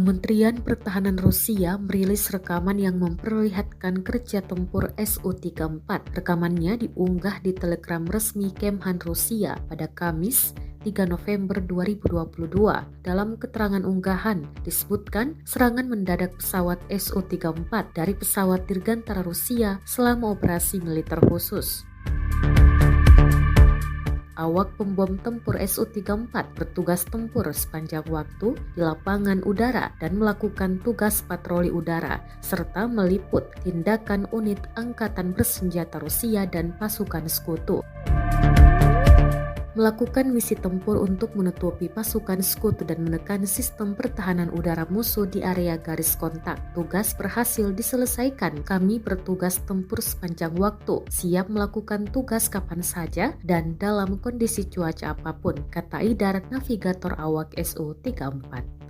Kementerian Pertahanan Rusia merilis rekaman yang memperlihatkan kerja tempur Su-34. Rekamannya diunggah di Telegram resmi Kemhan Rusia pada Kamis 3 November 2022. Dalam keterangan unggahan disebutkan serangan mendadak pesawat Su-34 dari pesawat Dirgantara Rusia selama operasi militer khusus. Awak pembom tempur Su-34 bertugas tempur sepanjang waktu di lapangan udara dan melakukan tugas patroli udara, serta meliput tindakan unit angkatan bersenjata Rusia dan pasukan sekutu. Melakukan misi tempur untuk menutupi pasukan sekutu dan menekan sistem pertahanan udara musuh di area garis kontak. Tugas berhasil diselesaikan. Kami bertugas tempur sepanjang waktu, siap melakukan tugas kapan saja dan dalam kondisi cuaca apapun, kata Idar, navigator awak Su-34.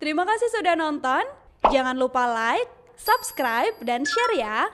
Terima kasih sudah nonton. Jangan lupa like, subscribe, dan share ya.